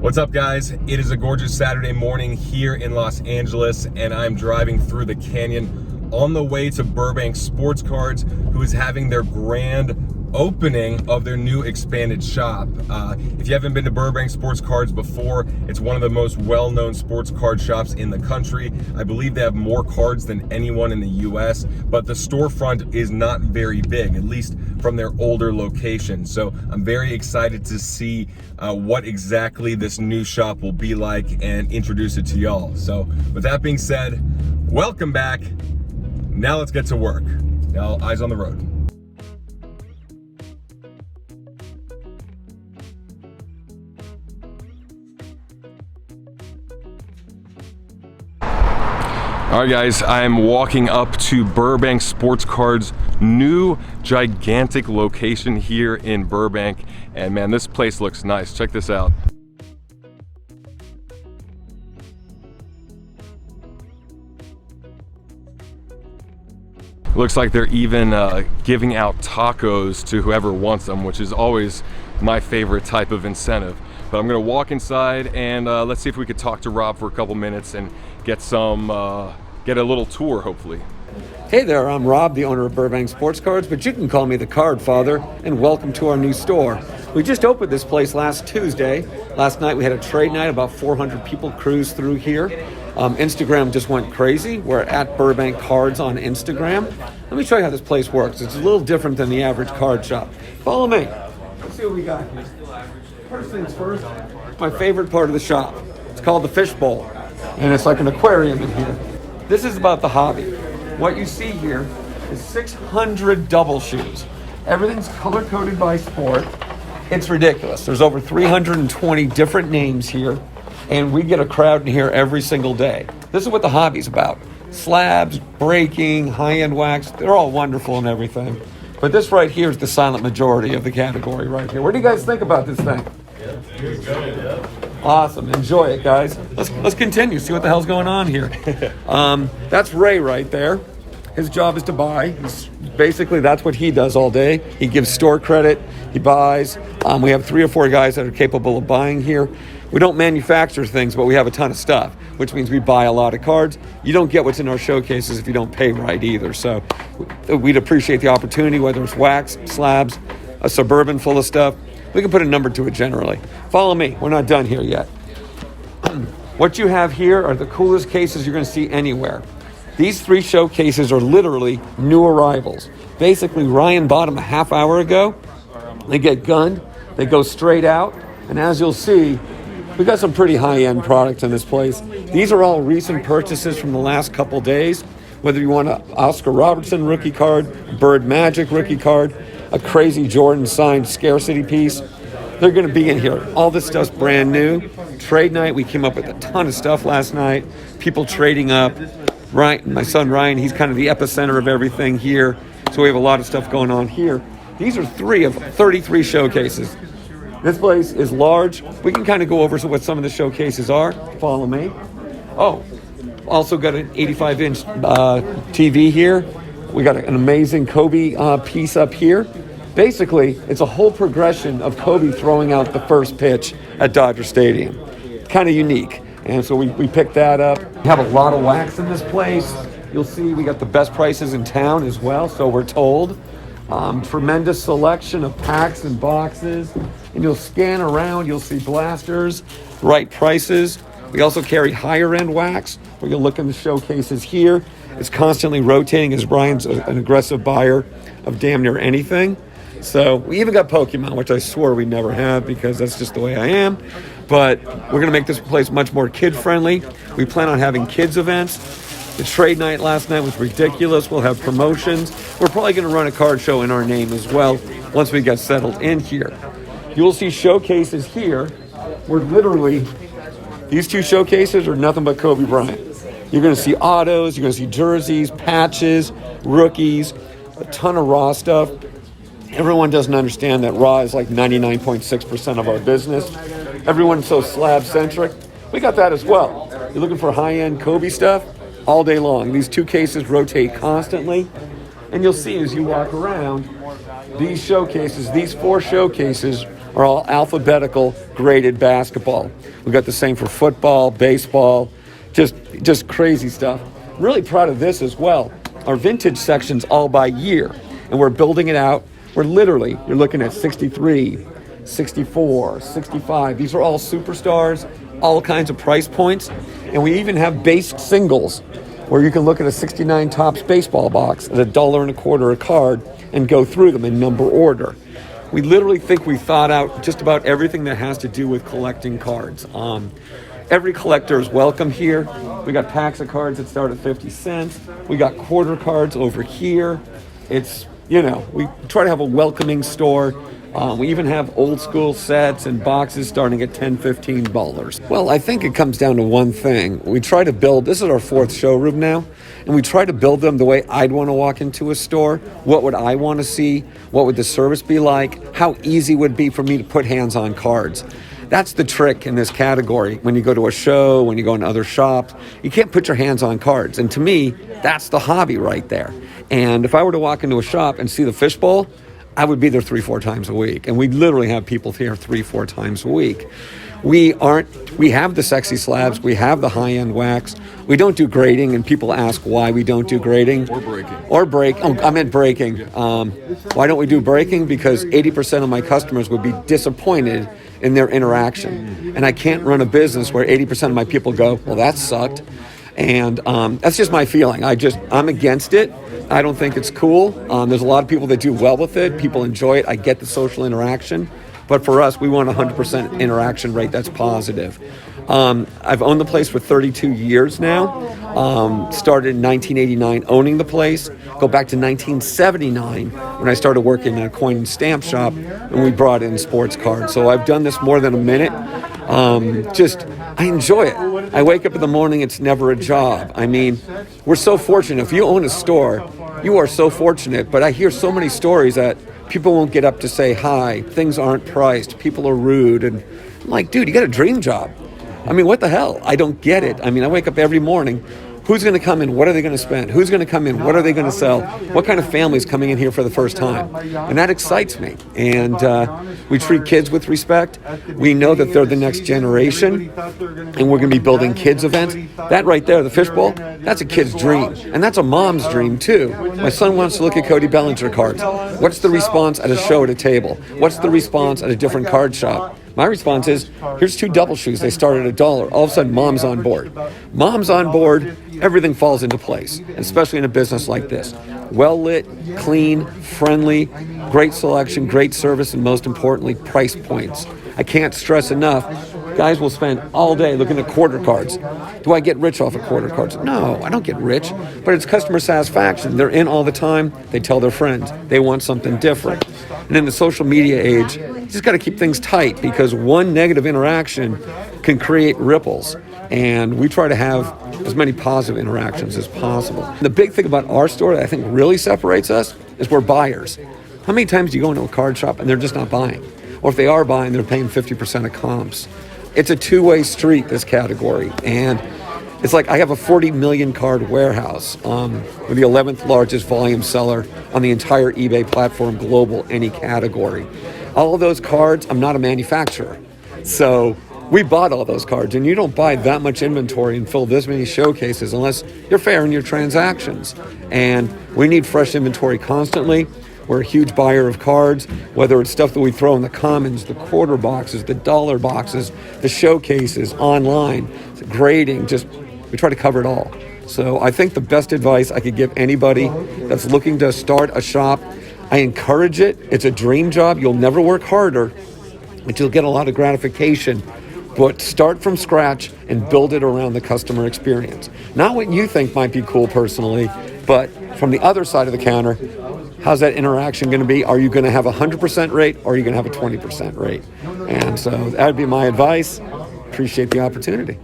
What's up, guys? It is a gorgeous Saturday morning here in Los Angeles, and I'm driving through the canyon on the way to Burbank Sports Cards, who is having their grand opening of their new expanded shop. If you haven't been to Burbank Sports Cards before, it's one of the most well-known sports card shops in the country. I believe they have more cards than anyone in the US, but the storefront is not very big, at least from their older location. So I'm very excited to see what exactly this new shop will be like and introduce it to y'all. So with that being said, welcome back. Now let's get to work. Now, eyes on the road. All right, guys, I'm walking up to Burbank Sports Cards' new gigantic location here in Burbank. And man, this place looks nice. Check this out. Looks like they're even giving out tacos to whoever wants them, which is always my favorite type of incentive. But I'm gonna walk inside and let's see if we could talk to Rob for a couple minutes and get get a little tour, hopefully. Hey there, I'm Rob, the owner of Burbank Sports Cards, but you can call me the Card Father, and welcome to our new store. We just opened this place last Tuesday. Last night we had a trade night, about 400 people cruised through here. Instagram just went crazy. We're at Burbank Cards on Instagram. Let me show you how this place works. It's a little different than the average card shop. Follow me. Let's see what we got here. First things first, my favorite part of the shop. It's called the fish bowl, and it's like an aquarium in here. This is about the hobby. What you see here is 600 double shoes. Everything's color-coded by sport. It's ridiculous. There's over 320 different names here, and we get a crowd in here every single day. This is what the hobby's about. Slabs, breaking, high-end wax, they're all wonderful and everything. But this right here is the silent majority of the category right here. What do you guys think about this thing? Yeah. Awesome. Enjoy it, guys. Let's continue. See what the hell's going on here. That's Ray right there. His job is to buy. Basically, that's what he does all day. He gives store credit. He buys. We have 3 or 4 guys that are capable of buying here. We don't manufacture things, but we have a ton of stuff, which means we buy a lot of cards. You don't get what's in our showcases if you don't pay right either. So we'd appreciate the opportunity, whether it's wax, slabs, a Suburban full of stuff. We can put a number to it generally. Follow me. We're not done here yet. What you have here are the coolest cases you're going to see anywhere. These 3 showcases are literally new arrivals. Basically, Ryan bought them a half hour ago. They get gunned. They go straight out. And as you'll see, we got some pretty high-end products in this place. These are all recent purchases from the last couple days. Whether you want an Oscar Robertson rookie card, Bird Magic rookie card, a crazy Jordan signed scarcity piece, they're going to be in here. All this stuff's brand new. Trade night, we came up with a ton of stuff last night. People trading up. Ryan, my son Ryan, he's kind of the epicenter of everything here. So we have a lot of stuff going on here. These are 3 of 33 showcases. This place is large. We can kind of go over what some of the showcases are. Follow me. Oh, also got an 85-inch TV here. We got an amazing Kobe piece up here. Basically, it's a whole progression of Kobe throwing out the first pitch at Dodger Stadium. Kind of unique. And so we picked that up. We have a lot of wax in this place. You'll see we got the best prices in town as well, so we're told. Tremendous selection of packs and boxes. And you'll scan around, you'll see blasters, right prices. We also carry higher end wax. We're gonna look in the showcases here. It's constantly rotating as Brian's an aggressive buyer of damn near anything. So we even got Pokemon, which I swore we'd never have because that's just the way I am. But we're gonna make this place much more kid friendly. We plan on having kids events. The trade night last night was ridiculous. We'll have promotions. We're probably gonna run a card show in our name as well once we get settled in here. You'll see showcases here where literally these 2 showcases are nothing but Kobe Bryant. You're going to see autos, you're going to see jerseys, patches, rookies, a ton of raw stuff. Everyone doesn't understand that raw is like 99.6% of our business. Everyone's so slab-centric. We got that as well. You're looking for high-end Kobe stuff all day long. These 2 cases rotate constantly. And you'll see as you walk around, these showcases, these 4 showcases are all alphabetical graded basketball. We got the same for football, baseball, just crazy stuff. Really proud of this as well. Our vintage section's all by year, and we're building it out. You're looking at 63, 64, 65. These are all superstars, all kinds of price points. And we even have base singles where you can look at a 69 Topps baseball box at $1.25 a card and go through them in number order. We literally think we thought out just about everything that has to do with collecting cards. Every collector is welcome here. We got packs of cards that start at 50 cents. We got quarter cards over here. We try to have a welcoming store. We even have old school sets and boxes starting at $10, $15. Well, I think it comes down to one thing. We try to build, this is our 4th showroom now, and we try to build them the way I'd want to walk into a store. What would I want to see? What would the service be like? How easy would it be for me to put hands on cards? That's the trick in this category. When you go to a show, when you go in other shops, you can't put your hands on cards. And to me, that's the hobby right there. And if I were to walk into a shop and see the fishbowl, I would be there 3-4 times a week. And we literally have people here 3-4 times a week. We have the sexy slabs, we have the high-end wax. We don't do grading, and people ask why we don't do grading. Or breaking. I meant breaking. Why don't we do breaking? Because 80% of my customers would be disappointed in their interaction. And I can't run a business where 80% of my people go, well, that sucked. And that's just my feeling. I'm against it. I don't think it's cool. There's a lot of people that do well with it. People enjoy it. I get the social interaction. But for us, we want 100% interaction rate that's positive. I've owned the place for 32 years now. Started in 1989 owning the place. Go back to 1979 when I started working in a coin and stamp shop, and we brought in sports cards. So I've done this more than a minute. I enjoy it. I wake up in the morning, it's never a job. I mean, we're so fortunate. If you own a store, you are so fortunate. But I hear so many stories that people won't get up to say hi. Things aren't priced. People are rude. And I'm like, dude, you got a dream job. I mean, what the hell? I don't get it. I mean, I wake up every morning. Who's going to come in? What are they going to spend? Who's going to come in? What are they going to sell? What kind of family's coming in here for the first time? And that excites me. And we treat kids with respect. We know that they're the next generation, and we're going to be building kids events. That right there, the fishbowl, that's a kid's dream. And that's a mom's dream, too. My son wants to look at Cody Bellinger cards. What's the response at a show at a table? What's the response at a different card shop? My response is, here's 2 double shoes. They start at $1. All of a sudden, mom's on board. Mom's on board, everything falls into place, especially in a business like this. Well lit, clean, friendly, great selection, great service, and most importantly, price points. I can't stress enough, guys will spend all day looking at quarter cards. Do I get rich off of quarter cards? No, I don't get rich, but it's customer satisfaction. They're in all the time. They tell their friends. They want something different. And in the social media age, you just got to keep things tight because one negative interaction can create ripples. And we try to have as many positive interactions as possible. The big thing about our store that I think really separates us is we're buyers. How many times do you go into a card shop and they're just not buying? Or if they are buying, they're paying 50% of comps. It's a two-way street, this category. And it's like I have a 40 million card warehouse. We're the 11th largest volume seller on the entire eBay platform, global, any category. All of those cards, I'm not a manufacturer. So we bought all those cards, and you don't buy that much inventory and fill this many showcases unless you're fair in your transactions. And we need fresh inventory constantly. We're a huge buyer of cards, whether it's stuff that we throw in the commons, the quarter boxes, the dollar boxes, the showcases, online, grading, we try to cover it all. So I think the best advice I could give anybody that's looking to start a shop, I encourage it. It's a dream job. You'll never work harder, but you'll get a lot of gratification. But start from scratch and build it around the customer experience. Not what you think might be cool personally, but from the other side of the counter, how's that interaction going to be? Are you going to have a 100% rate or are you going to have a 20% rate? And so that would be my advice. Appreciate the opportunity.